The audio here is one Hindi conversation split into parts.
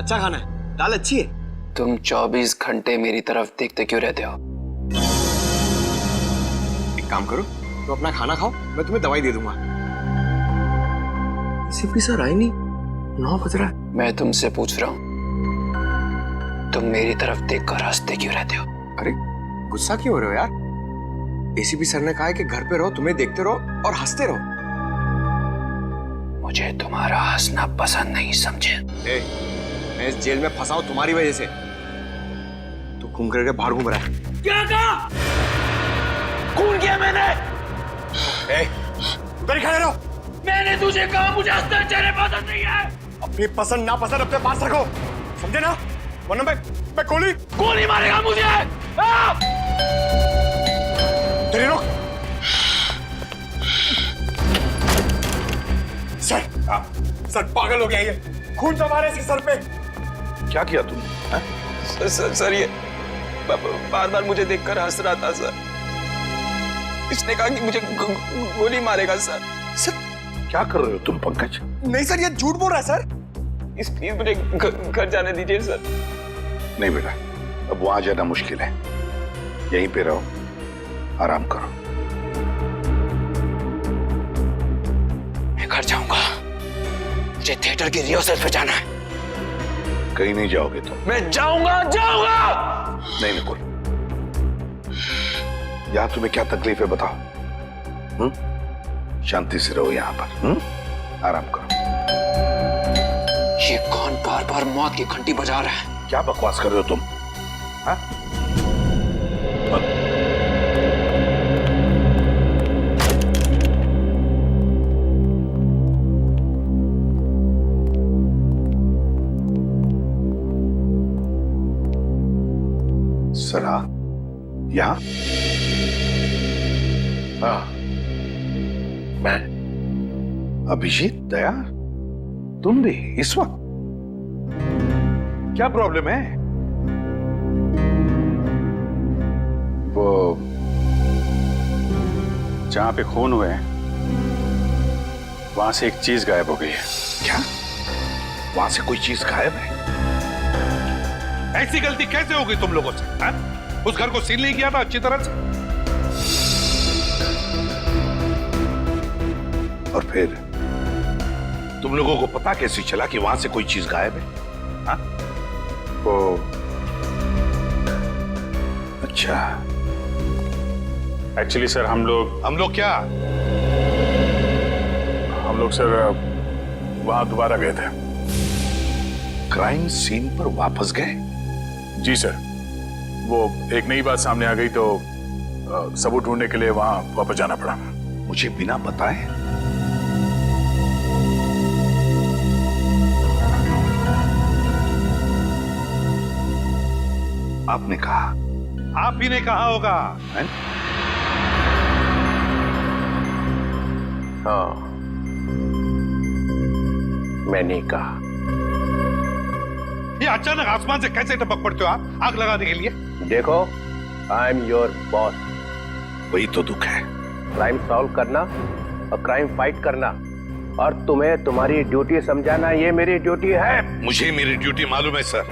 अच्छा खाना है, दाल अच्छी है। तुम 24 घंटे मेरी तरफ देखते क्यों रहते हो? एक काम करो, तो अपना खाना खाओ, मैं तुम्हें दवाई दे दूंगा। एसीपी सर आए नहीं, 9 बज रहा है। मैं तुमसे पूछ रहा हूँ, तुम मेरी तरफ देखकर हंसते क्यों रहते हो? अरे गुस्सा क्यों हो रहे हो यार? एसीपी सर ने कहा है कि घर पे रहो, तुम्हें देखते रहो और हंसते रहो। मुझे तुम्हारा हंसना पसंद नहीं, समझे? मैं इस जेल में फंसा हूं तुम्हारी वजह से। तू घूम करके बाहर घूम रहा है। क्या कहा? खून किया मैंने। उधर ही खड़े रहो। मैंने तुझे कहा मुझे हंसना चेहरे पसंद नहीं है। अपनी पसंद ना पसंद अपने पास रखो, समझे ना? वरना मैं गोली मारेगा मुझे। तेरी रोक। सर पागल हो गया ये, खून जमा रहे इसके सर पे। क्या किया तुमने? सर ये बार बार मुझे देखकर हंस रहा था सर। इसने कहा कि मुझे गोली मारेगा सर। सर क्या कर रहे हो तुम पंकज? नहीं सर, ये झूठ बोल रहा है सर। प्लीज मुझे घर जाने दीजिए सर। नहीं बेटा, अब वहां जाना मुश्किल है, यहीं पे रहो, आराम करो। मैं घर जाऊंगा, मुझे थिएटर की रिहर्सल पे जाना है। कहीं नहीं जाओगे तुम। मैं जाऊंगा। नहीं निकुल, यहां तुम्हें क्या तकलीफ है बताओ? शांति से रहो यहां पर, आराम करो। ये कौन बार बार मौत की घंटी बजा रहा है? क्या बकवास कर रहे हो तुम? हाँ? सरा, यहाँ? हाँ, मैं अभिजीत दया, तुम भी इस वक्त? क्या प्रॉब्लम है? वो जहां पे खून हुए हैं वहां से एक चीज गायब हो गई है। क्या? वहां से कोई चीज गायब है? ऐसी गलती कैसे हो गई तुम लोगों से? हा? उस घर को सील नहीं किया था अच्छी तरह से? और फिर तुम लोगों को पता कैसे चला कि वहां से कोई चीज गायब है? हा? वो अच्छा, एक्चुअली सर हम लोग क्या? हम लोग सर वहां दोबारा गए थे। क्राइम सीन पर वापस गए? जी सर, वो एक नई बात सामने आ गई तो सबूत ढूंढने के लिए वहां वापस जाना पड़ा। मुझे बिना बताए? आपने कहा? आप ही ने कहा होगा, है? हाँ, मैंने कहा। ये अचानक आसमान से कैसे टपक पड़ते हो आप आग लगाने के लिए? देखो, आई एम योर बॉस। वही तो दुख है। क्राइम सॉल्व करना और क्राइम फाइट करना, और तुम्हें तुम्हारी ड्यूटी समझाना, ये मेरी ड्यूटी है। मुझे मेरी ड्यूटी मालूम है सर।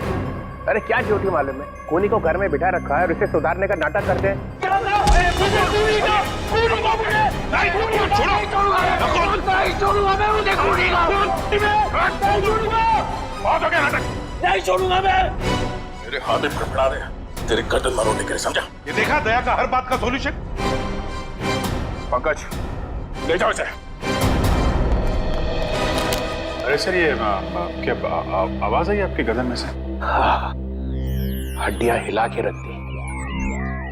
अरे क्या ड्यूटी मालूम है? खूनी को घर में बिठा रखा है और उसे सुधारने का नाटक करते हैं। नहीं छोड़ूंगा मैं। मेरे हाथ में फड़फड़ा रहे हैं तेरे गर्दन मरोड़ने के लिए, समझा? ये देखा दया का हर बात का सॉल्यूशन? पंकज ले जाओ इसे। अरे सर ये क्या आवाज आई आपके गर्दन में से? हाँ, हड्डियां हिला के रख दी।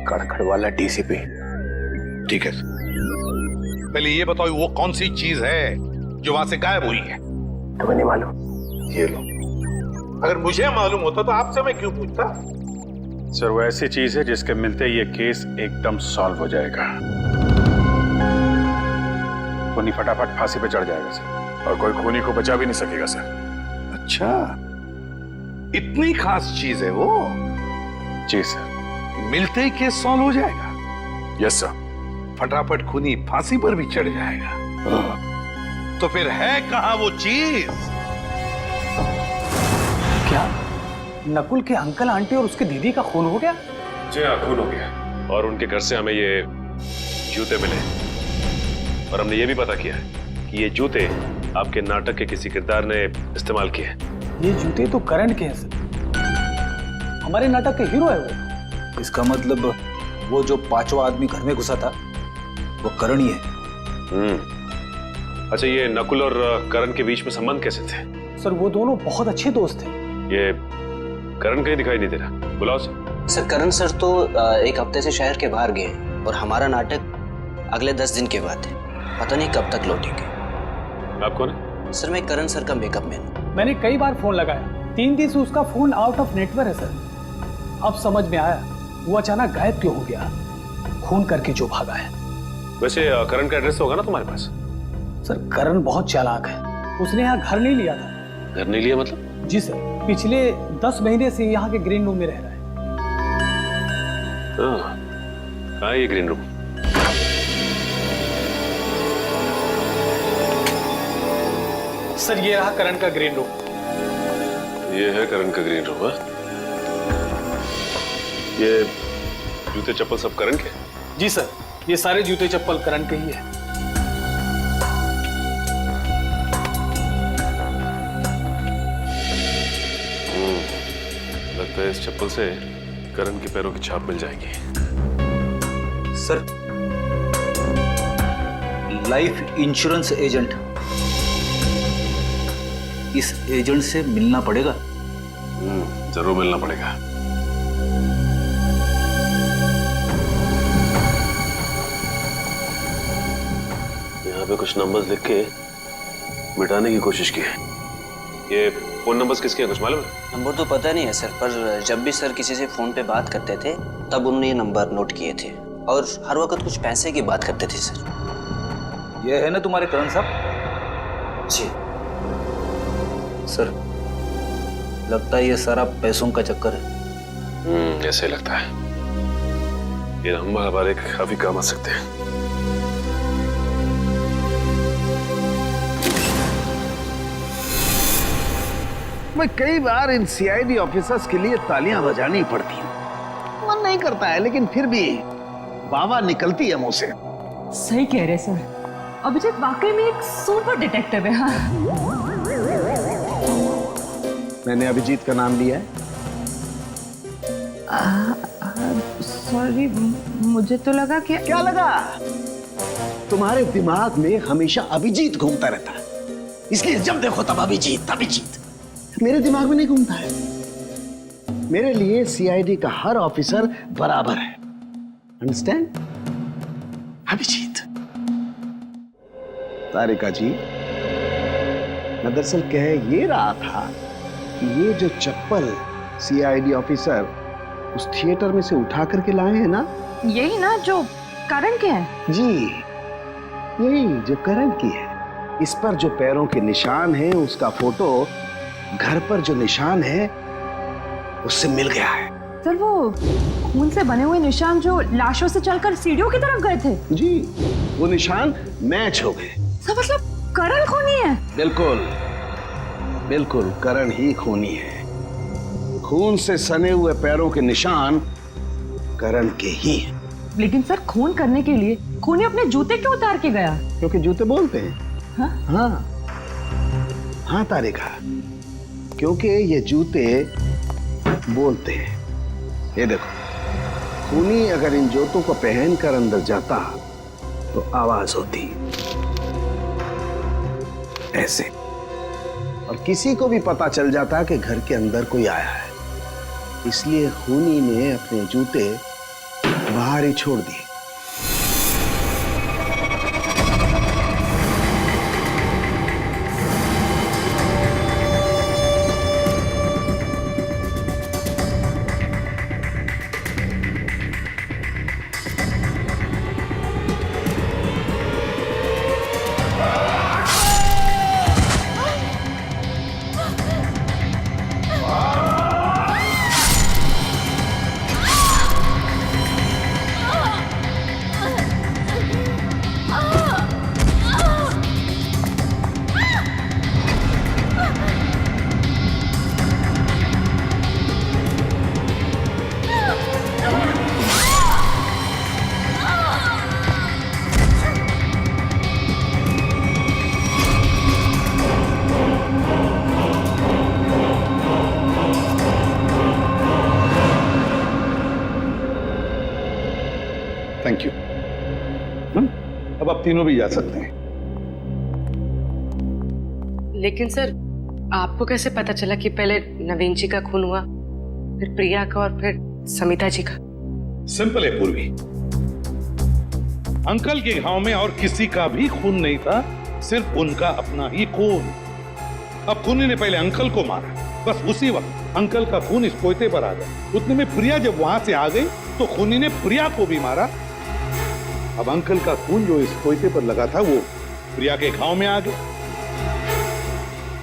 कड़खड़ वाला डीसीपी। ठीक है, पहले ये बताओ वो कौन सी चीज है जो वहां से गायब हुई है? तुम्हें नहीं मालूम? ये लो। अगर मुझे मालूम होता तो आपसे मैं क्यों पूछता? सर वो ऐसी चीज है जिसके मिलते ही ये केस एकदम सॉल्व हो जाएगा। खूनी फटाफट फांसी पे चढ़ जाएगा सर, और कोई खूनी को बचा भी नहीं सकेगा सर। अच्छा, इतनी खास चीज है वो? जी सर। मिलते ही केस सॉल्व हो जाएगा? Yes sir. फटाफट खूनी फांसी पर भी चढ़ जाएगा? तो फिर है कहां वो चीज? क्या नकुल के अंकल आंटी और उसके दीदी का खून हो गया? जी हाँ, खून हो गया। और उनके घर से हमें ये जूते मिले और हमने ये भी पता किया है कि ये जूते आपके नाटक के किसी किरदार ने इस्तेमाल किए हैं। ये जूते तो करण के हैं सर, हमारे नाटक के हीरो है वो। इसका मतलब वो जो पांचवा आदमी घर में घुसा था वो करण ही है। अच्छा, ये नकुल और करण के बीच में संबंध कैसे थे? सर वो दोनों बहुत अच्छे दोस्त थे। ये करण कहीं दिखाई नहीं दे रहा, बुलाओ सर। सर करण सर तो एक हफ्ते से शहर के बाहर गए हैं और हमारा नाटक अगले 10 दिन के बाद है। पता नहीं कब तक लौटेंगे। आप कौन है? सर मैं करण सर का मेकअप मैन हूँ। मैंने कई बार फोन लगाया, 3 दिन से उसका फोन आउट ऑफ नेटवर्क है सर। अब समझ में आया वो अचानक गायब क्यों हो गया, खून करके जो भागा है। वैसे करण का एड्रेस होगा ना तुम्हारे पास? सर करण बहुत चालाक है, उसने यहाँ घर नहीं लिया था। घर नहीं लिया मतलब? जी सर, पिछले 10 महीने से यहाँ के ग्रीन रूम में रह रहा है। कहाँ है ये ग्रीन रूम? सर ये रहा करण का ग्रीन रूम। ये है करण का ग्रीन रूम। ये जूते चप्पल सब करण के? जी सर, ये सारे जूते चप्पल करण के ही है। लगता है इस चप्पल से करण के पैरों की छाप मिल जाएगी। सर लाइफ इंश्योरेंस एजेंट, इस एजेंट से मिलना पड़ेगा। जरूर मिलना पड़ेगा। यहाँ पे कुछ नंबर्स लिख के मिटाने की कोशिश की है। ये फोन नंबर्स किसके हैं, कुछ मालूम है? नंबर तो पता नहीं है सर, पर जब भी सर किसी से फोन पे बात करते थे तब उन्होंने ये नंबर नोट किए थे और हर वक्त कुछ पैसे की बात करते थे सर। ये है ना तुम्हारे करण साहब? जी सर लगता है ये सारा पैसों का चक्कर है। ऐसे लगता है। ये नंबर हमारे काफी काम आ सकते हैं। मैं कई बार इन सीआईडी ऑफिसर्स के लिए तालियां बजानी पड़ती हैं। मन नहीं करता है लेकिन फिर भी वाह निकलती है मुंह से। सही कह रहे सर, अभिजीत वाकई में एक सुपर डिटेक्टिव है। हाँ मैंने अभिजीत का नाम लिया है। सॉरी, मुझे तो लगा कि क्या लगा? तुम्हारे दिमाग में हमेशा अभिजीत घूमता रहता है, इसलिए जब देखो तब अभिजीत अभिजीत। मेरे दिमाग में नहीं घूमता है। मेरे लिए सीआईडी का हर ऑफिसर बराबर है। अंडरस्टैंड? अभिजीत। तारिका जी, मैं दरअसल कह ये रहा था कि ये जो चप्पल सीआईडी ऑफिसर उस थिएटर में से उठा करके लाए हैं ना, यही ना जो करण के हैं? जी यही जो करण की है। इस पर जो पैरों के निशान हैं उसका फोटो घर पर जो निशान है उससे मिल गया है। सर वो खून से बने हुए निशान जो लाशों से चलकर सीढ़ियों की तरफ गए थे? जी वो निशान मैच हो गए। सर मतलब करण खूनी है? बिल्कुल बिल्कुल, करण ही खूनी है। खून से सने हुए पैरों के निशान करण के ही हैं। लेकिन सर खून करने के लिए खूनी अपने जूते क्यों उतार के गया? क्योंकि जूते बोलते हैं। हाँ? हाँ तारिका, क्योंकि ये जूते बोलते हैं। ये देखो, खूनी अगर इन जूतों को पहनकर अंदर जाता तो आवाज होती ऐसे, और किसी को भी पता चल जाता कि घर के अंदर कोई आया है। इसलिए खूनी ने अपने जूते बाहर ही छोड़ दिए। Thank you. अब आप तीनों भी जा सकते हैं। लेकिन सर, आपको कैसे पता चला कि पहले नवीन जी का खून हुआ, फिर प्रिया का और फिर समिता जी का? सिंपल है पूर्वी, अंकल के घाव में और किसी का भी खून नहीं था, सिर्फ उनका अपना ही खून। अब खूनी ने पहले अंकल को मारा, बस उसी वक्त अंकल का खून इस पोते पर आ गया। उतने में प्रिया जब वहां से आ गई तो खूनी ने प्रिया को भी मारा। अब अंकल का खून जो इस पोते पर लगा था वो प्रिया के घाव में आ गया।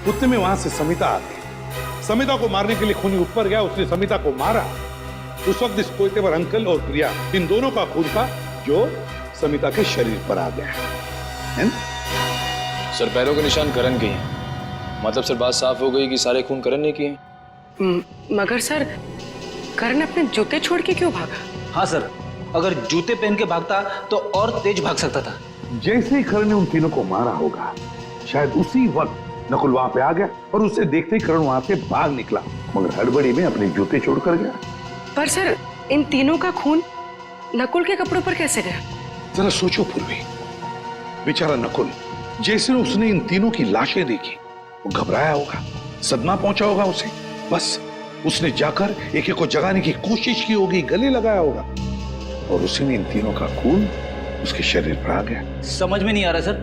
उतने में वहां से समिता आ गई। समिता को मारने के लिए खूनी ऊपर गया, उसने समिता को मारा। उस वक्त इस पोते पर अंकल और प्रिया इन दोनों का खून था जो समिता के शरीर पर आ गया है? सर पैरों के निशान करण के हैं, मतलब सर बात साफ हो गई कि सारे खून करण ने किए। मगर सर, करण अपने जूते छोड़ के क्यों भागा? हाँ सर, अगर जूते पहन के भागता तो और तेज भाग सकता था। जैसे ही करण ने उन तीनों को मारा होगा, शायद उसी वक्त नकुल वहां पे आ गया और उसे देखते ही करण वहां से भाग निकला, मगर हड़बड़ी में अपने जूते छोड़कर गया। पर सर, इन तीनों का खून नकुल के कपड़ों पर कैसे गया? जरा सोचो पूर्वी, बेचारा नकुल, जैसे उसने इन तीनों की लाशें देखी वो घबराया होगा, सदमा पहुंचा होगा उसे। बस उसने जाकर एक एक को जगाने की कोशिश की होगी, गले लगाया होगा और उसी में इन तीनों का खून उसके शरीर पर आ गया। समझ में नहीं आ रहा सर,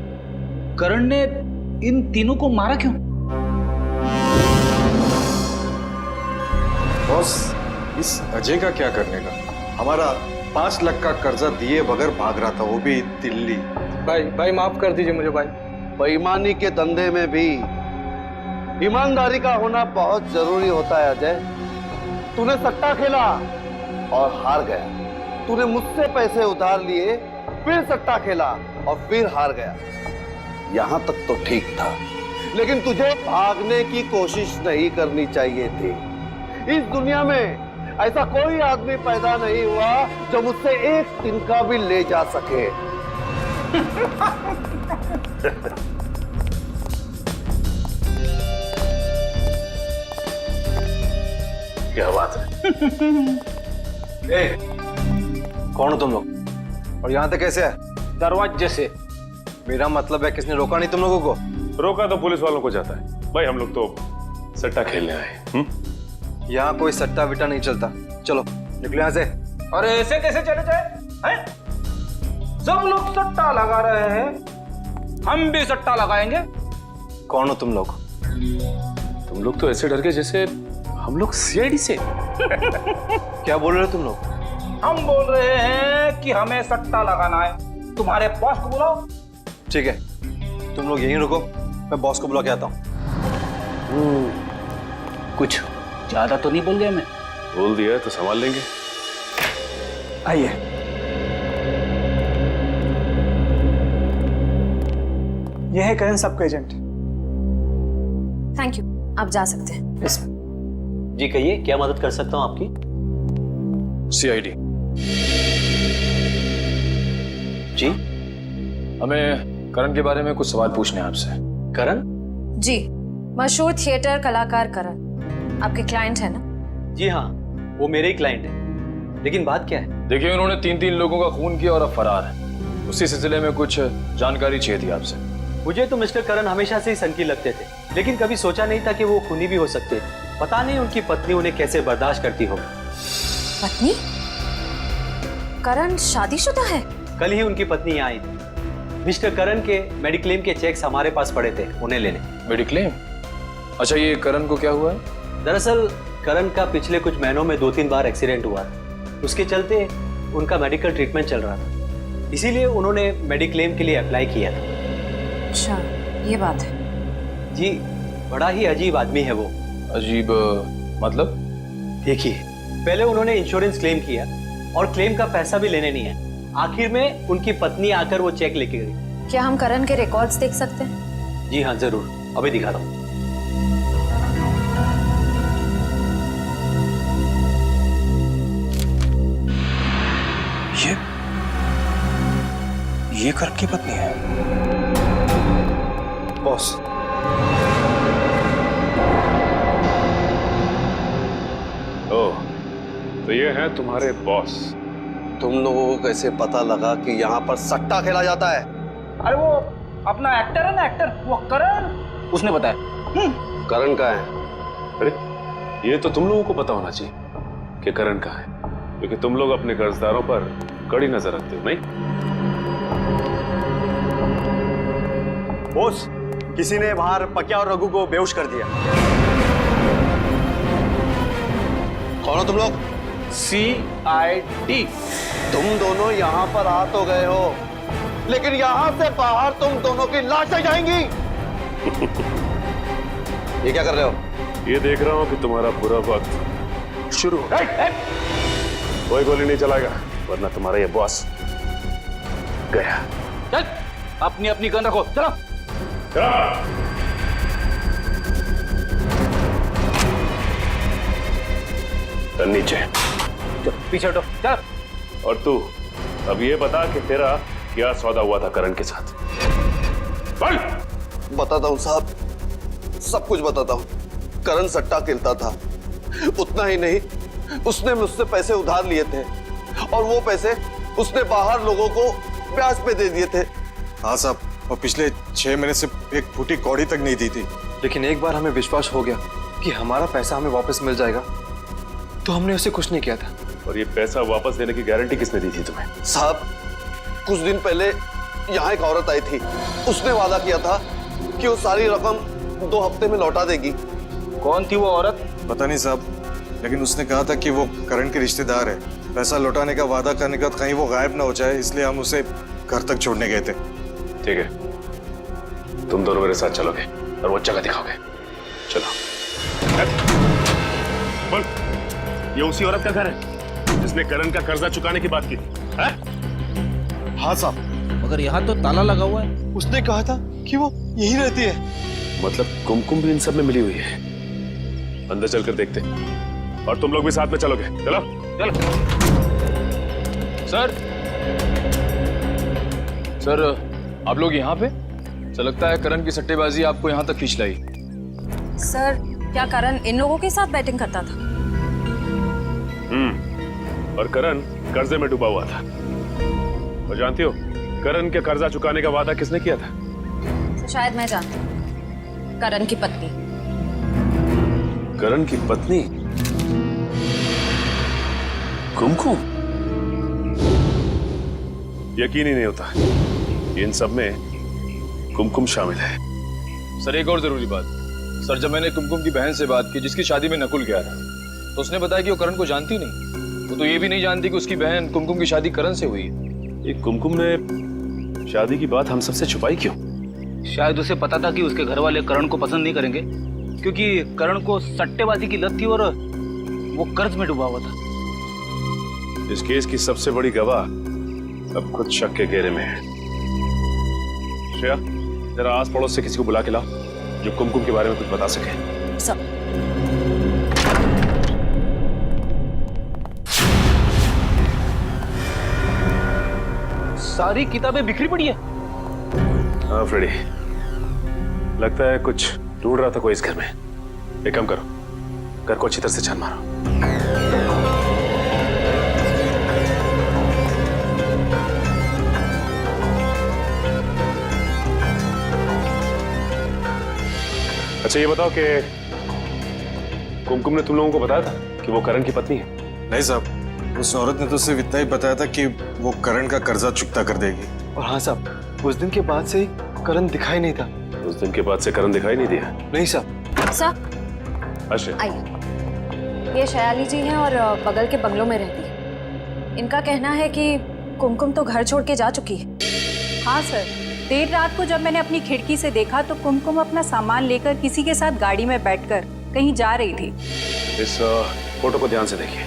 करण ने इन तीनों को मारा क्यों? बॉस, इस अजय का क्या करने का? हमारा 5 लाख का कर्जा दिए बगैर भाग रहा था, वो भी दिल्ली। भाई माफ कर दीजिए मुझे भाई। बेईमानी के धंधे में भी ईमानदारी का होना बहुत जरूरी होता है अजय। तूने सट्टा खेला और हार गया। तूने मुझसे पैसे उधार लिए, फिर सट्टा खेला और फिर हार गया। यहां तक तो ठीक था, लेकिन तुझे भागने की कोशिश नहीं करनी चाहिए थी। इस दुनिया में ऐसा कोई आदमी पैदा नहीं हुआ जो मुझसे एक तिनका भी ले जा सके। क्या बात है? कौन हो तुम लोग और यहाँ तक कैसे है? दरवाजे से। मेरा मतलब है किसने रोका नहीं तुम लोगों को? रोका तो पुलिस वालों को जाता है भाई, हम लोग तो सट्टा खेलने आए। यहाँ कोई सट्टा विट्टा नहीं चलता, चलो निकलो यहाँ से। अरे ऐसे कैसे चले जाए हैं? सब लोग सट्टा लगा रहे हैं, हम भी सट्टा लगाएंगे। कौन हो तुम लोग? तुम लोग तो ऐसे डर गए जैसे हम लोग सीआईडी से। क्या बोल रहे हो तुम लोग? हम बोल रहे हैं कि हमें सट्टा लगाना है। तुम्हारे बॉस को बुलाओ। ठीक है, तुम लोग यहीं रुको, मैं बॉस को बुला के आता हूँ। कुछ ज्यादा तो नहीं बोल गया मैं? बोल दिया तो संभाल लेंगे। आइए। यह है करण सबका एजेंट। थैंक यू, आप जा सकते हैं। जी कहिए, क्या मदद कर सकता हूँ आपकी? सीआईडी जी, हमें करण के बारे में कुछ सवाल पूछने हैं आपसे। करण? जी, मशहूर थिएटर कलाकार करण आपके क्लाइंट है ना? जी हाँ, वो मेरे ही क्लाइंट है। लेकिन बात क्या है? देखिए, उन्होंने 3 लोगों का खून किया और अब फरार है। उसी सिलसिले में कुछ जानकारी चाहिए थी आपसे। मुझे तो मिस्टर करण हमेशा से ही सनकी लगते थे, लेकिन कभी सोचा नहीं था कि वो खूनी भी हो सकते थे। पता नहीं उनकी पत्नी उन्हें कैसे बर्दाश्त करती होगी। पत्नी? करण शादीशुदा है? कल ही उनकी पत्नी यहाँ आई थी। मिस्टर करण के मेडिक्लेम के चेक्स हमारे पास पड़े थे, उन्हें लेने। मेडिक्लेम? अच्छा, ये करण को क्या हुआ है? दरअसल करण का पिछले कुछ महीनों में 2-3 बार एक्सीडेंट हुआ था। उसके चलते उनका मेडिकल ट्रीटमेंट चल रहा था, इसीलिए उन्होंने मेडिक्लेम के लिए अप्लाई किया था। अच्छा, ये बात है। जी, बड़ा ही अजीब आदमी है वो। अजीब मतलब? देखिए, पहले उन्होंने इंश्योरेंस क्लेम किया और क्लेम का पैसा भी लेने नहीं है। आखिर में उनकी पत्नी आकर वो चेक लेके गई। क्या हम करण के रिकॉर्ड्स देख सकते हैं? जी हाँ, जरूर, अभी दिखाता हूँ। ये करण की पत्नी है? बॉस, ओह, तो ये हैं तुम्हारे बॉस। तुम लोगों को कैसे पता लगा कि यहाँ पर सट्टा खेला जाता है? अरे वो अपना एक्टर है ना, एक्टर, वो करण, उसने बताया। करण का है? अरे ये तो तुम लोगों को पता होना चाहिए कि करण कहाँ है, क्योंकि तुम लोग अपने कर्जदारों पर कड़ी नजर रखते हो, नहीं? बॉस, किसी ने बाहर पकिया और रघु को बेहोश कर दिया। कौन हो तुम लोग? CID। तुम दोनों यहाँ पर आ तो गए हो, लेकिन यहाँ से बाहर तुम दोनों की लाशें जाएंगी। ये क्या कर रहे हो? ये देख रहा हूं कि तुम्हारा बुरा वक्त शुरू हो। कोई गोली नहीं चलाएगा, वरना तुम्हारा ये बॉस गया। चल, अपनी अपनी गन रखो, चलो। चल नीचे, चल पीछे हटो, चल। और तू अब ये बता कि तेरा क्या सौदा हुआ था करण के साथ? बोल। बताता हूँ साहब, सब कुछ बताता हूँ। करण सट्टा खेलता था, उतना ही नहीं, उसने मुझसे पैसे उधार लिए थे और वो पैसे उसने बाहर लोगों को ब्याज पे दे दिए थे। हाँ साहब, और पिछले 6 महीने से एक फूटी कौड़ी तक नहीं दी थी। लेकिन एक बार हमें विश्वास हो गया कि हमारा पैसा हमें वापस मिल जाएगा, तो हमने उसे कुछ नहीं किया था। और ये पैसा वापस देने की गारंटी किसने दी थी तुम्हें? साहब, कुछ दिन पहले यहाँ एक औरत आई थी, उसने वादा किया था कि वो सारी रकम 2 हफ्ते में लौटा देगी। कौन थी वो औरत? पता नहीं साहब, लेकिन उसने कहा था कि वो करण के रिश्तेदार है। पैसा लौटाने का वादा करने के बाद कहीं वो गायब ना हो जाए, इसलिए हम उसे घर तक छोड़ने गए थे। ठीक है, तुम दोनों मेरे साथ चलोगे और वो जगह दिखाओगे। चलो। बोल, ये उसी औरत का घर है जिसने करण का कर्जा चुकाने की बात की थी? हाँ साहब, मगर यहाँ तो ताला लगा हुआ है। उसने कहा था कि वो यहीं रहती है। मतलब कुमकुम भी इन सब में मिली हुई है। अंदर चलकर देखते, और तुम लोग भी साथ में चलोगे। चलो चलो। सर, सर आप लोग यहाँ पे? ऐसा लगता है करण की सट्टेबाजी आपको यहाँ तक खींच लाई। सर, क्या करण इन लोगों के साथ बैटिंग करता था? और करण कर्जे में डूबा हुआ था। और जानती हो करण के कर्जा चुकाने का वादा किसने किया था? तो शायद मैं जानती हूँ, करण की पत्नी। करण की पत्नी कुमकुम? यकीन ही नहीं होता इन सब में कुमकुम शामिल है। सर एक और जरूरी बात। सर, जब मैंने कुमकुम की बहन से बात की जिसकी शादी में नकुल गया था, तो उसने बताया कि वो करण को जानती नहीं। वो तो ये भी नहीं जानती कि उसकी बहन कुमकुम की शादी करण से हुई है। ये कुमकुम ने शादी की बात हम सबसे छुपाई क्यों? शायद उसे पता था कि उसके घर वाले करण को पसंद नहीं करेंगे, क्योंकि करण को सट्टेबाजी की लत थी और वो कर्ज में डूबा हुआ था। इस केस की सबसे बड़ी गवाह अब खुद शक के घेरे में है। श्रेया, जरा आस पड़ोस से किसी को बुला के लाओ जो कुमकुम के बारे में कुछ बता सके। सब सारी किताबें बिखरी पड़ी है। हाँ फ्रेडी, लगता है कुछ ढूंढ रहा था कोई इस घर में। एक काम करो, घर को अच्छी तरह से छान मारो। अच्छा ये बताओ कि कुमकुम ने तुम लोगों को बताया था कि वो करण की पत्नी है? नहीं साहब, उस औरत ने तो सिर्फ इतना ही बताया था कि वो करण का कर्जा चुकता कर देगी। और हाँ साहब, उस दिन के बाद से ही करण दिखाई नहीं था। उस दिन के बाद से करण दिखाई नहीं दिया? नहीं साहब। सर अच्छा, आइए, ये शयाली जी हैं और बगल के बंगलों में रहती है। इनका कहना है कि कुमकुम तो घर छोड़ के जा चुकी है। हाँ सर, देर रात को जब मैंने अपनी खिड़की से देखा तो कुमकुम अपना सामान लेकर किसी के साथ गाड़ी में बैठकर कहीं जा रही थी। इस फोटो को ध्यान से देखिए।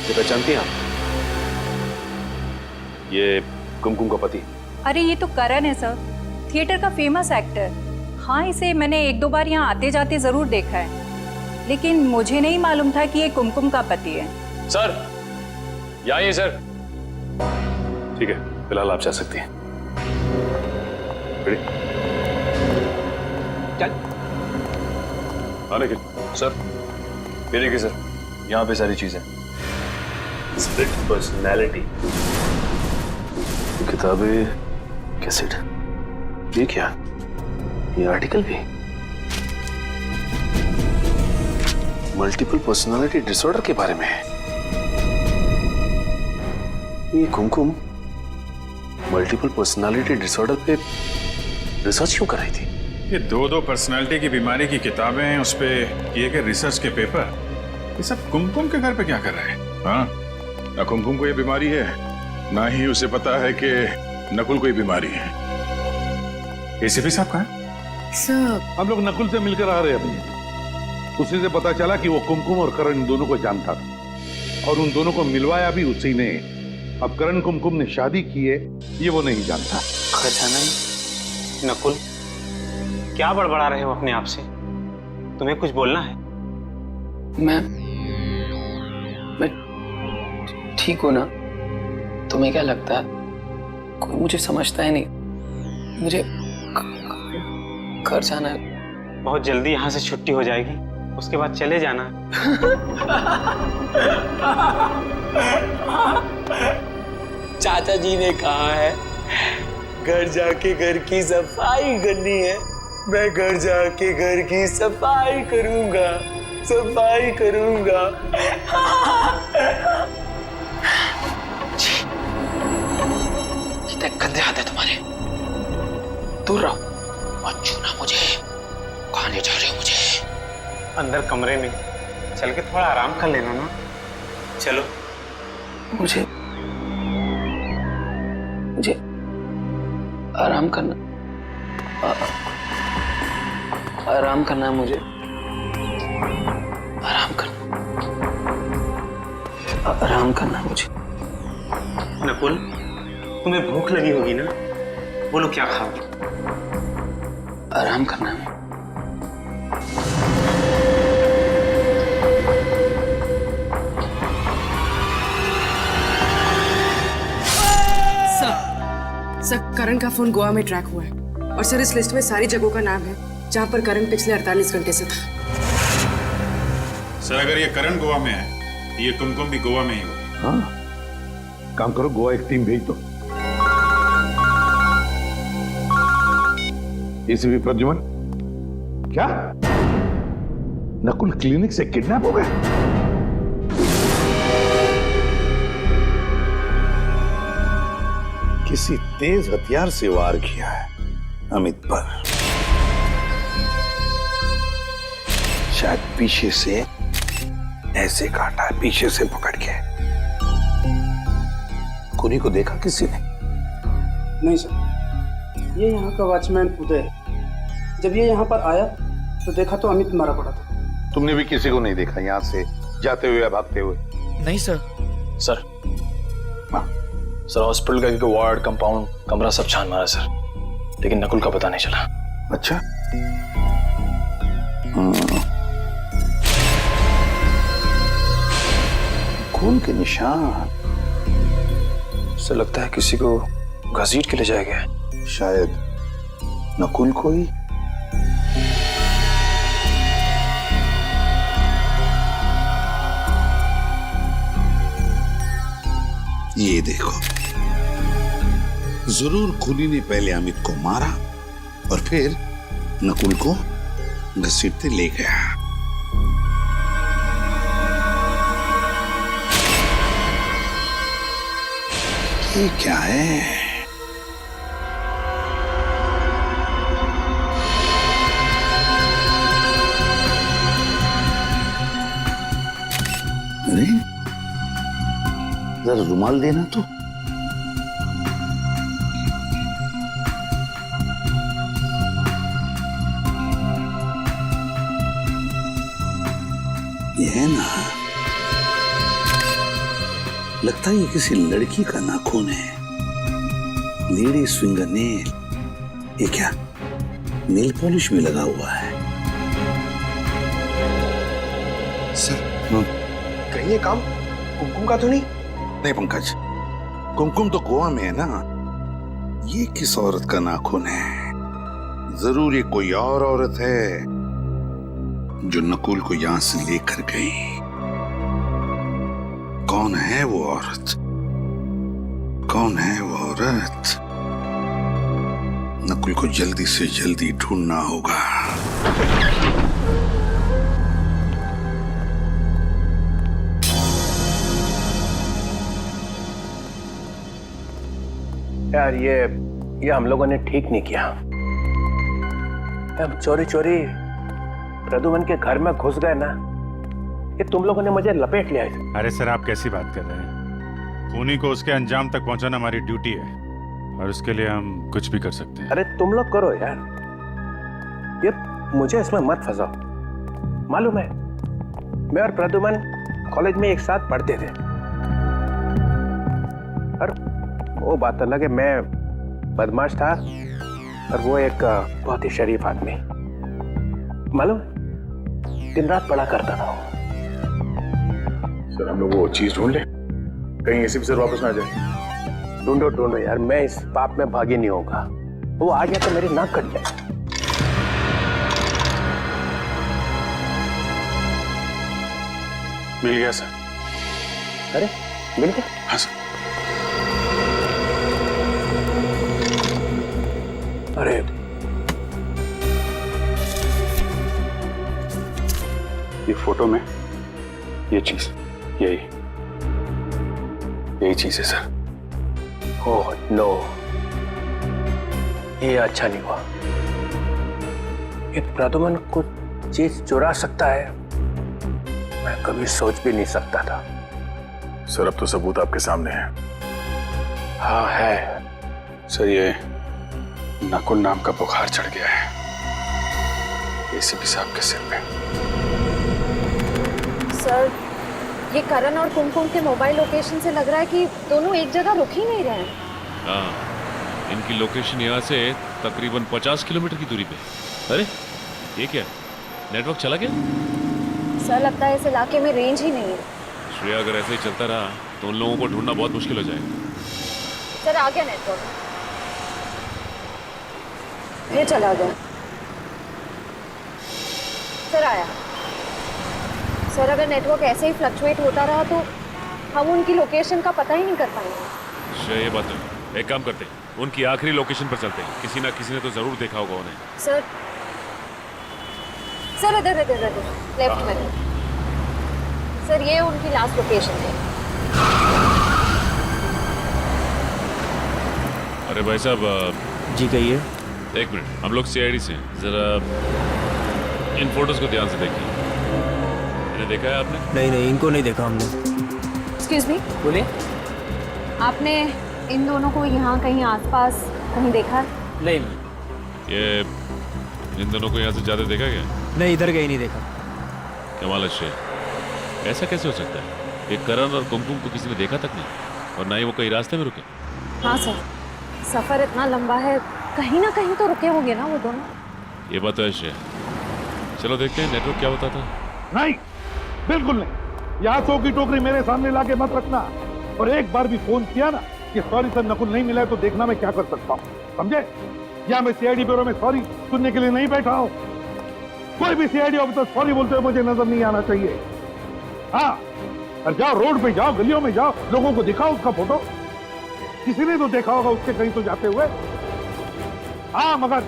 ये पहचानती हैं आप? ये कुमकुम का पति। अरे ये तो करण है सर, थिएटर का फेमस एक्टर। हाँ, इसे मैंने 1-2 बार यहाँ आते जाते जरूर देखा है, लेकिन मुझे नहीं मालूम था कि ये कुमकुम का पति है। सर, यहाँ आइए सर। ठीक है, फिलहाल आप जा सकती हैं। चल। आने के सर, ये देखिए सर, यहाँ पे सारी चीजें। स्प्लिट पर्सनैलिटी, किताबें, कैसेट, ये क्या? ये आर्टिकल भी? मल्टीपल पर्सनालिटी डिसऑर्डर के बारे में है। ये कुमकुम मल्टीपल पर्सनालिटी डिसऑर्डर पे रिसर्च क्यों कर रही थी? ये दो पर्सनालिटी की बीमारी की किताबें हैं, उस पे किए गए रिसर्च के पेपर, ये सब कुमकुम के घर पे क्या कर रहे हैं? हाँ, ना कुमकुम को ये बीमारी है, ना ही उसे पता है कि नकुल को ये बीमारी है। एसीपी साहब कहाँ हैं? सर, हम लोग नकुल से मिलकर आ रहे हैं अभी। उसी से पता चला कि वो कुमकुम और करण इन दोनों को जानता था और उन दोनों को मिलवाया भी उसी ने। अब करण कुमकुम ने शादी की है ये वो नहीं जानता। नकुल, क्या बड़बड़ा रहे हो अपने आप से? तुम्हें कुछ बोलना है? मैं ठीक हूं ना? तुम्हें क्या लगता है कोई मुझे समझता है नहीं? मुझे घर जाना है। बहुत जल्दी यहाँ से छुट्टी हो जाएगी, उसके बाद चले जाना। चाचा जी ने कहा है घर जाके घर की सफाई करनी है। मैं घर जाके घर की सफाई करूंगा, सफाई करूंगा। कितने गंदे हाथ है तुम्हारे, दूर रहो, मत छूना मुझे। कहाँ ले जा रहे हो मुझे? अंदर कमरे में चल के थोड़ा आराम कर लेना ना। चलो। मुझे आराम करना, आराम करना है मुझे, आराम करना, आराम करना है मुझे। नकुल, तुम्हें भूख लगी होगी ना? बोलो क्या खाओ? आराम करना है। सर, करण का फोन गोवा में ट्रैक हुआ है और सर इस लिस्ट में सारी जगहों का नाम है जहां पर करण पिछले 48 घंटे से था। सर, अगर ये करण गोवा में है तो ये कुमकुम भी गोवा में ही होगी। हाँ, काम करो, गोवा एक टीम भेज दो। एसीपी प्रद्युमन, क्या नकुल क्लिनिक से किडनैप हो गए? किसी तेज हथियार से वार किया है अमित पर। शायद पीछे से ऐसे काटा है, पीछे से पकड़ के। कुनी को देखा किसी ने? नहीं सर, ये यहाँ का वॉचमैन उदय है। जब ये यहाँ पर आया तो देखा तो अमित मारा पड़ा था। तुमने भी किसी को नहीं देखा यहाँ से जाते हुए या भागते हुए? नहीं सर। सर, हॉस्पिटल का एक वार्ड, कंपाउंड, कमरा सब छान मारा सर, लेकिन नकुल का पता नहीं चला। अच्छा, खून के निशान। सर, लगता है किसी को घसीट के ले जाया गया है। शायद नकुल को ही। ये देखो, जरूर खूनी ने पहले अमित को मारा और फिर नकुल को घसीटते ले गया। ये क्या है? अरे, जरा रुमाल देना तो। ये है ना, लगता है ये किसी लड़की का नाखून है। Lady swinger nail. ये क्या, नेल पॉलिश में लगा हुआ है? सर, कहीं ये काम कुमकुम का तो नहीं? नहीं पंकज, कुमकुम तो गोवा में है ना। ये किस औरत का नाखून है? जरूर ये कोई और औरत है जो नकुल को यहां से लेकर गई। कौन है वो औरत? कौन है वो औरत? नकुल को जल्दी से जल्दी ढूंढना होगा। यार ये हम लोगों ने ठीक नहीं किया। हम चोरी चोरी प्रदुमन के घर में घुस गए ना, ये तुम लोगों ने मुझे लपेट लिया है। अरे सर, आप कैसी बात कर रहे हैं? खूनी को उसके अंजाम तक पहुंचाना हमारी ड्यूटी है और उसके लिए हम कुछ भी कर सकते हैं। अरे तुम लोग करो यार, ये मुझे इसमें मत फंसाओ। मालूम है, मैं और प्रदुमन कॉलेज में एक साथ पढ़ते थे, और वो बात अलग है, मैं बदमाश था और वो एक बहुत ही शरीफ आदमी। मालूम, दिन रात पढ़ा करता था। सर, हम लोग वो चीज ढूंढ ले, कहीं ऐसे भी सर वापस ना आ जाए। ढूंढो ढूंढो यार, मैं इस पाप में भागी नहीं होगा। वो आ गया तो मेरी नाक कट जाए। मिल गया सर। अरे मिल गया? हाँ सर। अरे ये फोटो में ये चीज, यही चीज है सर। ओह नो, ये अच्छा नहीं हुआ। ये प्रदुमन कुछ चीज चुरा सकता है, मैं कभी सोच भी नहीं सकता था। सर, अब तो सबूत आपके सामने है। हाँ है सर, ये नकुल नाम का बुखार चढ़ गया है एसीपी साहब के सिर पे। सर, ये करण और कुमकुम के मोबाइल लोकेशन से लग रहा है कि दोनों एक जगह रुक ही नहीं रहे हैं। हाँ, इनकी लोकेशन यहाँ से तकरीबन 50 किलोमीटर की दूरी पे। अरे ये क्या, नेटवर्क चला गया? सर, लगता है इस इलाके में रेंज ही नहीं है। श्रेया, अगर ऐसे ही चलता रहा तो उन लोगों को ढूंढना बहुत मुश्किल हो जाएगा। सर, आ गया नेटवर्क, ये चला गया। सर, आया। सर, अगर नेटवर्क ऐसे ही फ्लक्चुएट होता रहा तो हम उनकी लोकेशन का पता ही नहीं कर पाएंगे। श्रेया, ये बात है, एक काम करते हैं, उनकी आखिरी लोकेशन पर चलते हैं। किसी ना किसी ने तो जरूर देखा होगा उन्हें। सर, सर इधर लेफ्ट में। सर, ये उनकी लास्ट लोकेशन है। अरे भाई साहब। जी कहिए। एक मिनट, हम लोग सीआईडी से हैं, जरा इन फोटोज को ध्यान से देखिए। इन्हें देखा है आपने? नहीं, इनको नहीं देखा हमने। एक्सक्यूज मी, बोलिए। आपने इन दोनों को यहाँ कहीं आसपास कहीं देखा? नहीं। ये इन दोनों को यहाँ से ज्यादा देखा क्या? नहीं, इधर कहीं नहीं देखा। कमाल है श्रेया, ऐसा कैसे हो सकता है? ये करण और कुमकुम को किसी ने देखा तक नहीं, और ना ही वो कहीं रास्ते में रुके। हाँ सर, सफर इतना लंबा है, कहीं ना कहीं तो रुके होंगे ना वो दोनों। ये बात है श्रेया। चलो देखते हैं नेटवर्क क्या बताता है। नहीं, बिल्कुल नहीं। यहाँ 100 की टोकरी मेरे सामने लाके मत रखना। और एक बार भी फोन किया ना कि सॉरी सर नकुल नहीं मिला है, तो देखना मैं क्या कर सकता हूँ, समझे? या मैं सीआईडी ब्यूरो में सॉरी सुनने के लिए नहीं बैठा हूँ। कोई भी सीआईडी ऑफिसर सॉरी बोलते हुए मुझे नजर नहीं आना चाहिए। हाँ, और जाओ, रोड पे जाओ, गलियों में जाओ, लोगों को दिखाओ उसका फोटो। किसी ने तो देखा होगा उसके कहीं तो जाते हुए। हाँ, मगर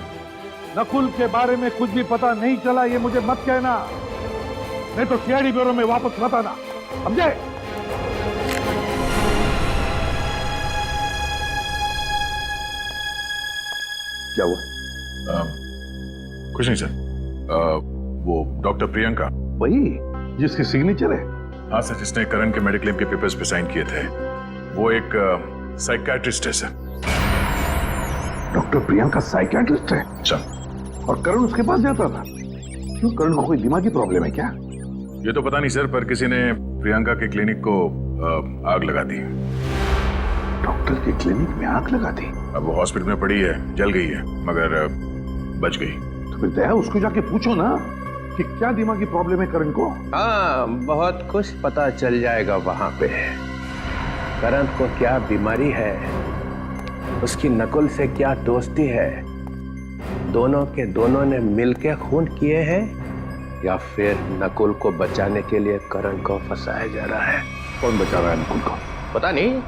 नकुल के बारे में कुछ भी पता नहीं चला ये मुझे मत कहना, नहीं तो सीआईडी ब्यूरो में वापस मत आना, समझे? क्या हुआ? कुछ नहीं सर। वो डॉक्टर प्रियंका, वही जिसके सिग्नेचर है? हाँ सर, जिसने करण के मेडिक्लेम के पेपर्स पे साइन किए थे। वो एक साइकियाट्रिस्ट है सर। डॉक्टर प्रियंका साइकियाट्रिस्ट है? अच्छा। और करण उसके पास जाता था? क्यों, करण को कोई दिमागी प्रॉब्लम है क्या? ये तो पता नहीं सर, पर किसी ने प्रियंका के क्लिनिक को आग लगा दी। डॉक्टर के क्लिनिक में आग लगा दी? अब वो हॉस्पिटल में पड़ी है, जल गई है, मगर बच गई। तो फिर दया उसको जाके पूछो ना कि क्या दिमागी प्रॉब्लम है करण को। हाँ, बहुत कुछ पता चल जाएगा वहां पे। करण को क्या बीमारी है, उसकी नकुल से क्या दोस्ती है, दोनों के दोनों ने मिलकर खून किए हैं, या फिर नकुल को बचाने के लिए करण को फंसाया जा रहा है। कौन बचा रहा है नकुल को? पता नहीं,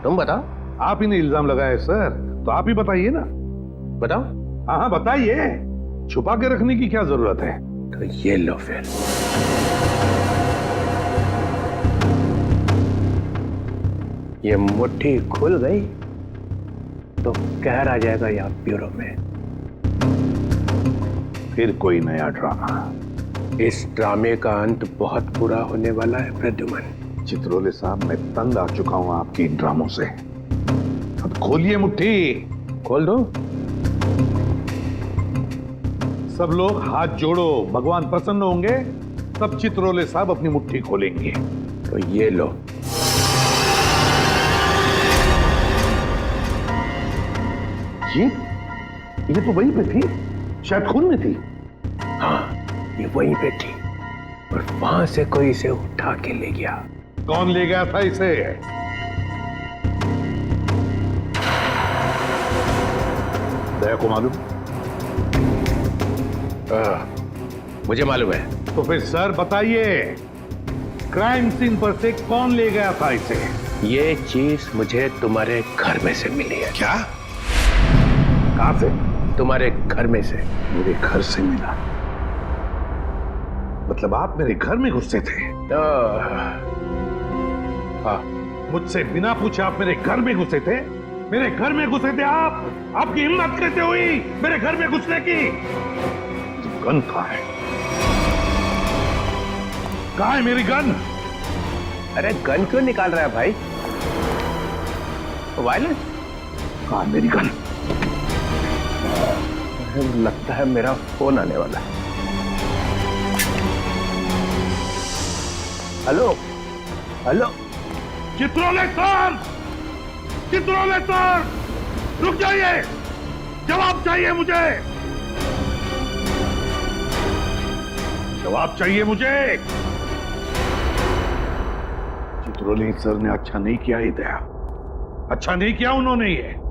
तुम बताओ। आप ही ने इल्जाम लगाया सर, तो आप ही बताइए ना। बताओ। हाँ हाँ बताइए, छुपा के रखने की क्या जरूरत है? तो ये लो फिर। ये मुट्ठी खुल गई तो कहर आ जाएगा यहाँ ब्यूरो में। फिर कोई नया ड्रामा। इस ड्रामे का अंत बहुत बुरा होने वाला है प्रद्युमन। चित्रोले साहब, मैं तंग आ चुका हूं आपके इन ड्रामों से। अब खोलिए मुट्ठी। खोल दो। सब लोग हाथ जोड़ो, भगवान प्रसन्न होंगे तब चित्रोले साहब अपनी मुट्ठी खोलेंगे। तो ये लो। ये तो वहीं पे थी, शायद खून में थी। हाँ, ये वहीं पे थी और वहां से कोई इसे उठा के ले गया। कौन ले गया था इसे? दया को मालूम? मुझे मालूम है। तो फिर सर बताइए, क्राइम सीन पर से कौन ले गया था इसे? ये चीज मुझे तुम्हारे घर में से मिली है। क्या? कहां से? तुम्हारे घर में से। मेरे घर से मिला? मतलब आप मेरे घर में घुसे थे? हाँ। मुझसे बिना पूछे आप मेरे घर में घुसे थे? मेरे घर में घुसे थे आप? आपकी हिम्मत कैसे हुई मेरे घर में घुसने की? गन कहाँ है? कहाँ है मेरी गन? अरे गन क्यों निकाल रहा है भाई? वायलेंस? कहाँ है मेरी गन? लगता है मेरा फोन आने वाला है। Hello hello. Chitrole sir, Chitrole sir, रुक जाइए, जवाब चाहिए मुझे, जवाब चाहिए मुझे। चित्रोले सर ने अच्छा नहीं किया ही दया, अच्छा नहीं किया उन्होंने। ये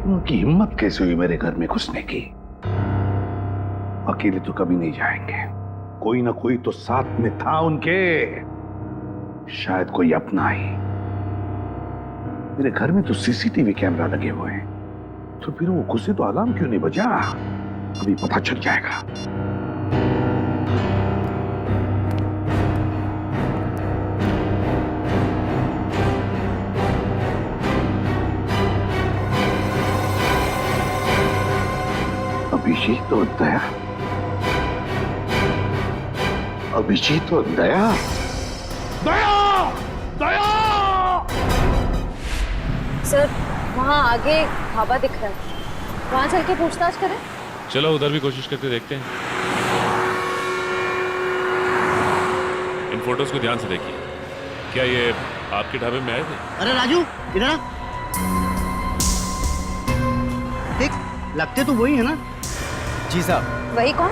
उनकी हिम्मत कैसे हुई मेरे घर में घुसने की? अकेले तो कभी नहीं जाएंगे, कोई ना कोई तो साथ में था उनके, शायद कोई अपना ही। मेरे घर में तो सीसीटीवी कैमरा लगे हुए हैं, तो फिर वो घुसे तो अलार्म क्यों नहीं बजा? अभी पता चल जाएगा। अभिजीत और दया, अभिजीत और दया, दया, दया। सर वहाँ आगे ढाबा दिख रहा है, वहाँ चल के पूछताछ करें? चलो उधर भी कोशिश करके देखते हैं। इन फोटोज को ध्यान से देखिए। क्या ये आपके ढाबे में आए थे? अरे राजू इधर आ। देख, लगते तो वही है ना? जी साहब। वही कौन?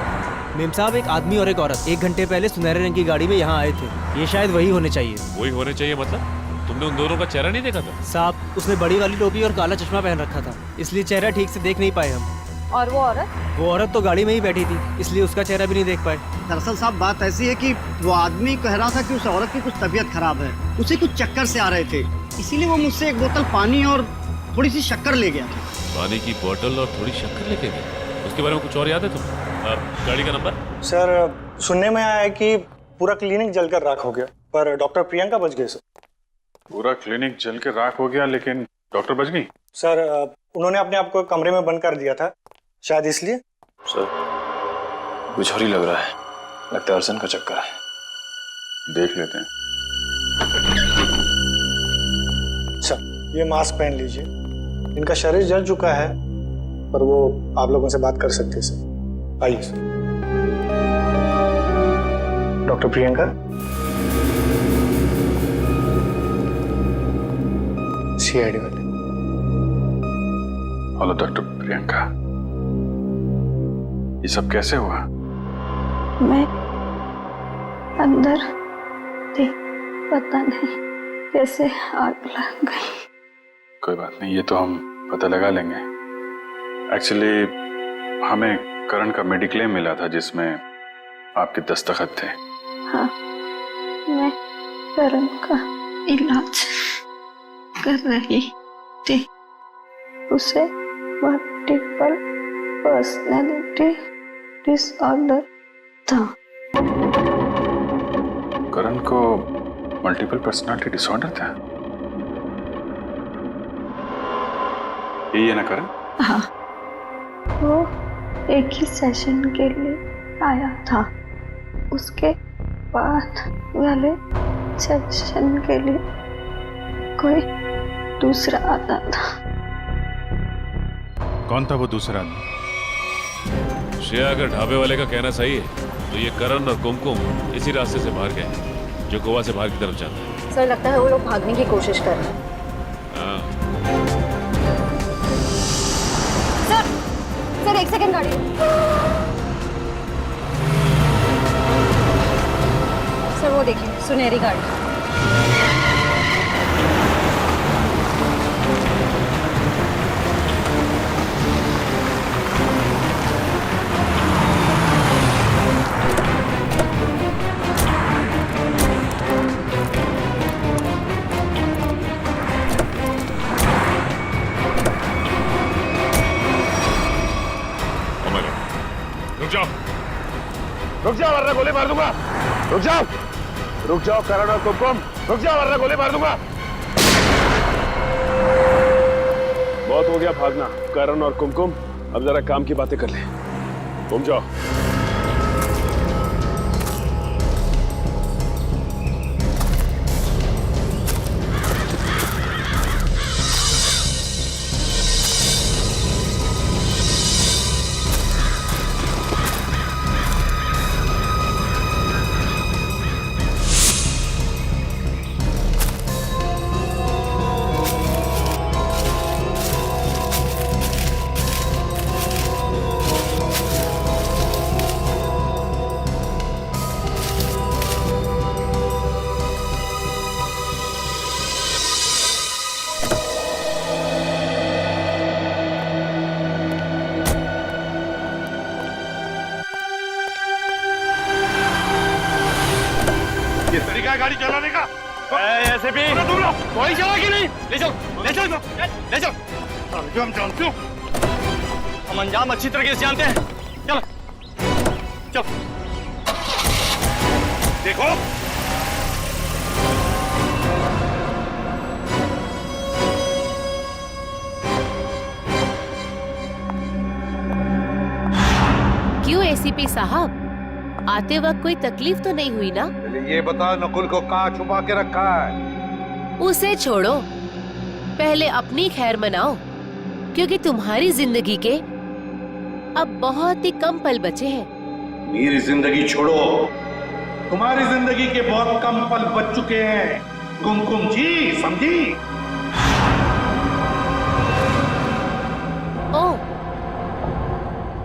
मेम साहब, एक आदमी और एक औरत 1 घंटे पहले सुनहरे रंग की गाड़ी में यहाँ आए थे। ये शायद वही होने चाहिए। वही होने चाहिए मतलब? तुमने उन दोनों का चेहरा नहीं देखा था? साहब, उसने बड़ी वाली टोपी और काला चश्मा पहन रखा था, इसलिए चेहरा ठीक से देख नहीं पाए हम। और वो औरत? वो औरत तो गाड़ी में ही बैठी थी, इसलिए उसका चेहरा भी नहीं देख पाए। दरअसल साहब बात ऐसी है कि वो आदमी कह रहा था कि उस औरत की कुछ तबीयत खराब है, उसे कुछ चक्कर से आ रहे थे, इसीलिए वो मुझसे 1 बोतल पानी और थोड़ी सी शक्कर ले गया था। पानी की बोतल और थोड़ी शक्कर लेके गए? उसके बारे में कुछ और याद है तुम्हें? गाड़ी का नंबर? सर सुनने में आया है कि पूरा क्लिनिक जलकर राख हो गया, पर डॉक्टर प्रियंका बच गए। सर पूरा क्लिनिक जल के राख हो गया लेकिन डॉक्टर बच गई? सर उन्होंने अपने आप को कमरे में बंद कर दिया था, शायद इसलिए। सर कुछ और ही लग रहा है, लगता है अर्सन का चक्कर है। देख लेते हैं। सर ये मास्क पहन लीजिए, इनका शरीर जल चुका है पर वो आप लोगों से बात कर सकते हैं। सर आइए। सर डॉक्टर प्रियंका, सीआईडी वाले। हेलो डॉक्टर प्रियंका, ये सब कैसे हुआ? मैं अंदर थी, पता नहीं कैसे आग लग गई। कोई बात नहीं, ये तो हम पता लगा लेंगे। एक्चुअली हमें करण का मेडिक्लेम मिला था जिसमें आपके दस्तखत थे। हाँ, करण का इलाज कर रही थी। उसे मल्टीपल पर्सनैलिटी डिसऑर्डर था। करण को मल्टीपल पर्सनालिटी डिसऑर्डर था? यही है ना करण? हाँ, वो एक ही सेशन के लिए आया था। उसके बाद वाले सेशन के लिए कोई दूसरा आता था। कौन था वो दूसरा आदमी? श्रेया, अगर ढाबे वाले का कहना सही है तो ये करण और कुमकुम इसी रास्ते से बाहर गए जो गोवा से बाहर की तरफ जाता है। सर लगता है वो लोग भागने की कोशिश कर रहे हैं। हाँ। सर एक सेकंड गाड़ी। सर वो देखिए सुनहरी गाड़ी। रुक जाओ वरना गोली मार दूंगा। रुक जाओ करण और कुमकुम, रुक जाओ वरना गोली मार दूंगा। बहुत हो गया भागना। करण और कुमकुम, अब जरा काम की बातें कर ले। घूम जाओ। ये तरीका है गाड़ी चलाने का? ऐसे भी कोई चला कि नहीं? ले जाओ ले जाओ ले जाओ। जो हम जानते हो, हम अंजाम अच्छी तरीके से जानते हैं। चलो चलो देखो। क्यों एसीपी साहब, आते वक्त कोई तकलीफ तो नहीं हुई ना? ये बता, नकुल को कहाँ छुपा के रखा है? उसे छोड़ो, पहले अपनी खैर मनाओ, क्योंकि तुम्हारी जिंदगी के अब बहुत ही कम पल बचे हैं। मेरी जिंदगी छोड़ो, तुम्हारी जिंदगी के बहुत कम पल बच चुके हैं कुमकुम जी, समझी? ओह,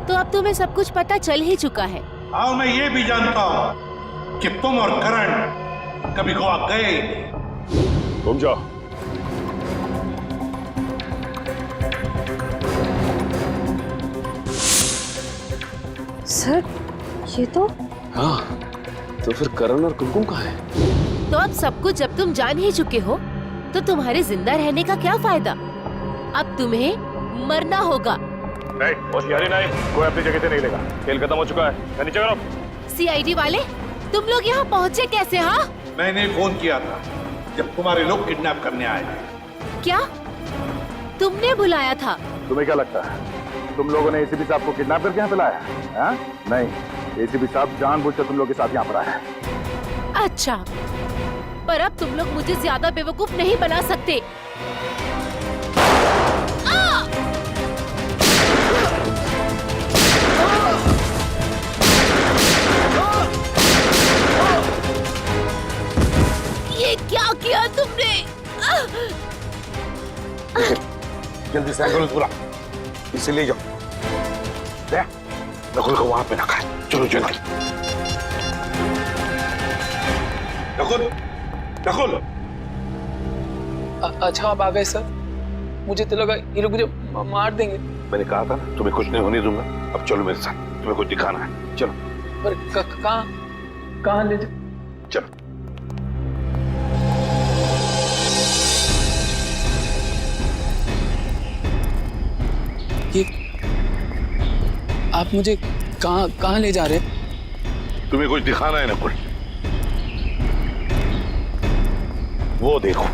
तो अब तुम्हें सब कुछ पता चल ही चुका है। हाँ, मैं ये भी जानता हूँ कि तुम और करण कभी गोवा गए। घूम जाओ। सर ये तो। हाँ, तो फिर करण और कुमकुम कहाँ है? तो अब सब कुछ जब तुम जान ही चुके हो, तो तुम्हारे जिंदा रहने का क्या फायदा? अब तुम्हें मरना होगा। नहीं, होशियारी नहीं, कोई अपनी जगह से नहीं लेगा। खेल खत्म हो चुका है, नीचे करो। सीआईडी वाले, तुम लोग यहाँ पहुँचे कैसे? हाँ, मैंने फोन किया था जब तुम्हारे लोग किडनैप करने आए। क्या तुमने बुलाया था? तुम्हें क्या लगता है तुम लोगों ने एसीपी साहब को किडनैप करके यहाँ पे लाया है? नहीं, एसीपी साहब जानबूझकर तुम लोग के साथ यहाँ पर आया है। अच्छा, पर अब तुम लोग मुझे ज्यादा बेवकूफ नहीं बना सकते। ये क्या किया तुमने? जल्दी से एम्बुलेंस बुला, इसे ले जाओ। नकुल को वहां पे रखा है। चलो चलो। नकुल, नकुल। अच्छा आप आ गए सर, मुझे तो लगा ये लोग मुझे मार देंगे। मैंने कहा था ना तुम्हें कुछ नहीं होने दूंगा। अब चलो मेरे साथ, तुम्हें कुछ दिखाना है। चलो। पर कहाँ ले जाओ? चलो। आप मुझे कहाँ ले जा रहे हैं? तुम्हें कुछ दिखाना है नकुल? वो देखो।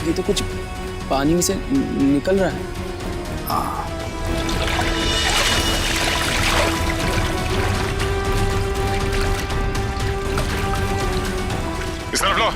ये तो कुछ पानी में से निकल रहा है। इस तरफ लो।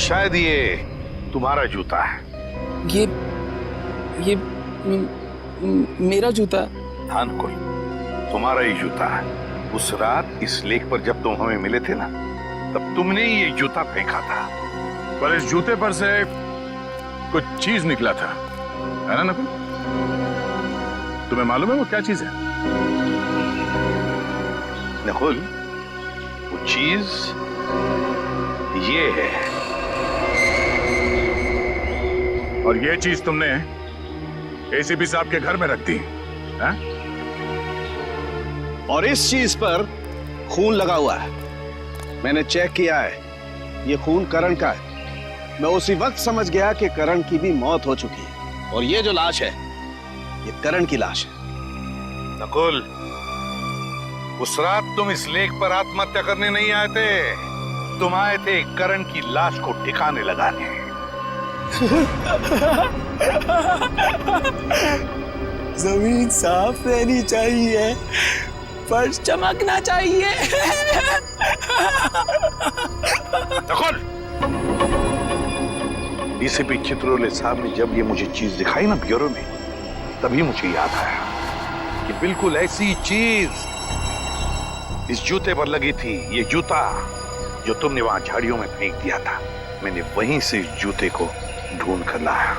शायद ये तुम्हारा जूता है। ये मेरा जूता? हाँ नकुल, तुम्हारा ही जूता है। उस रात इस लेक पर जब तुम हमें मिले थे ना, तब तुमने ये जूता फेंका था। पर इस जूते पर से कुछ चीज निकला था, है ना नकुल? तुम्हें मालूम है वो क्या चीज है? नकुल, वो चीज ये है। और ये चीज तुमने एसीपी साहब के घर में रख दी, है? और इस चीज पर खून लगा हुआ है। मैंने चेक किया है, ये खून करण का है। मैं उसी वक्त समझ गया कि करण की भी मौत हो चुकी है। और ये जो लाश है, ये करण की लाश है। नकुल, उस रात तुम इस लेक पर आत्महत्या करने नहीं आए थे, तुम आए थे करण की लाश को ठिकाने लगाने। जमीन साफ रहनी चाहिए, फर्श चमकना चाहिए। नकुल, डीसीपी चित्रोले साहब ने जब ये मुझे चीज दिखाई ना ब्यूरो में, तभी मुझे याद आया कि बिल्कुल ऐसी चीज इस जूते पर लगी थी। ये जूता जो तुमने वहां झाड़ियों में फेंक दिया था, मैंने वहीं से इस जूते को ढूंढ कर लाया।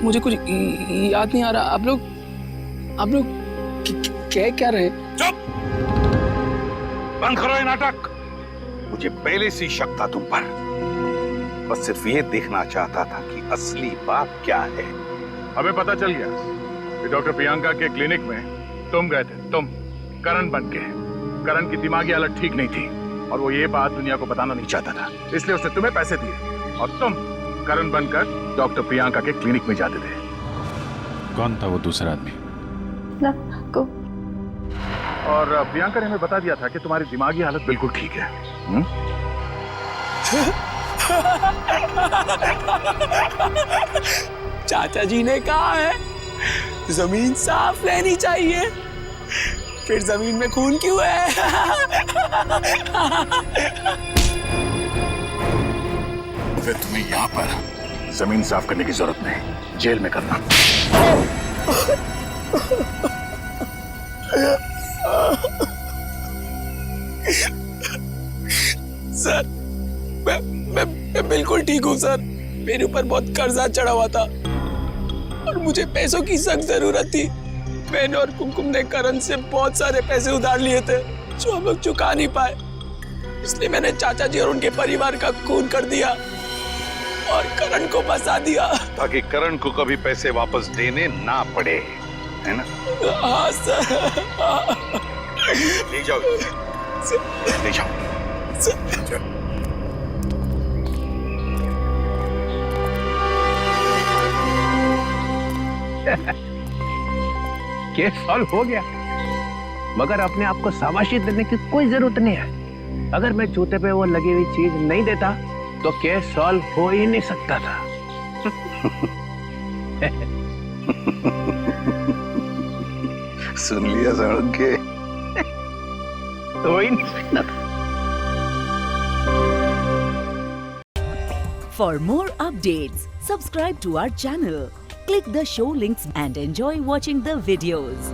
मुझे कुछ याद नहीं आ रहा। आप लोग क्या रहे? चुप! बंद करो ये नाटक। मुझे पहले से शक था तुम पर। बस सिर्फ ये देखना चाहता था कि असली बात क्या है। हमें पता चल गया कि डॉक्टर प्रियंका के क्लिनिक में तुम गए थे, तुम करण बन के। करण की दिमागी हालत ठीक नहीं थी और वो ये बात दुनिया को बताना नहीं चाहता था, इसलिए उसने तुम्हें पैसे दिए और तुम करण बनकर डॉक्टर प्रियंका के क्लिनिक में जाते थे। कौन था वो दूसरा आदमी? और प्रियंका ने हमें बता दिया था कि तुम्हारी दिमागी हालत बिल्कुल ठीक है। चाचा जी ने कहा है जमीन साफ रहनी चाहिए, फिर जमीन में खून क्यों है? फिर तुम्हें यहाँ पर जमीन साफ करने की जरूरत नहीं, जेल में करना। सर, मैं बिल्कुल ठीक हूँ सर। मेरे ऊपर बहुत कर्जा चढ़ा हुआ था और मुझे पैसों की सख्त जरूरत थी। मैंने और कुमकुम ने करण से बहुत सारे पैसे उधार लिए थे जो हम लोग चुका नहीं पाए, इसलिए मैंने चाचा जी और उनके परिवार का खून कर दिया और करण को बचा दिया ताकि करण को कभी पैसे वापस देने ना पड़े, है ना? हाँ सर। ले जाओ, ले जाओ। केस सॉल्व हो गया। मगर अपने आप को शाबाशी देने की कोई जरूरत नहीं है। अगर मैं जूते पे वो लगी हुई चीज नहीं देता तो केस सॉल्व हो ही नहीं सकता था। सुन लिया सड़क के हो ही नहीं सकता था। For more updates, subscribe to our channel, click the show links and enjoy watching the videos.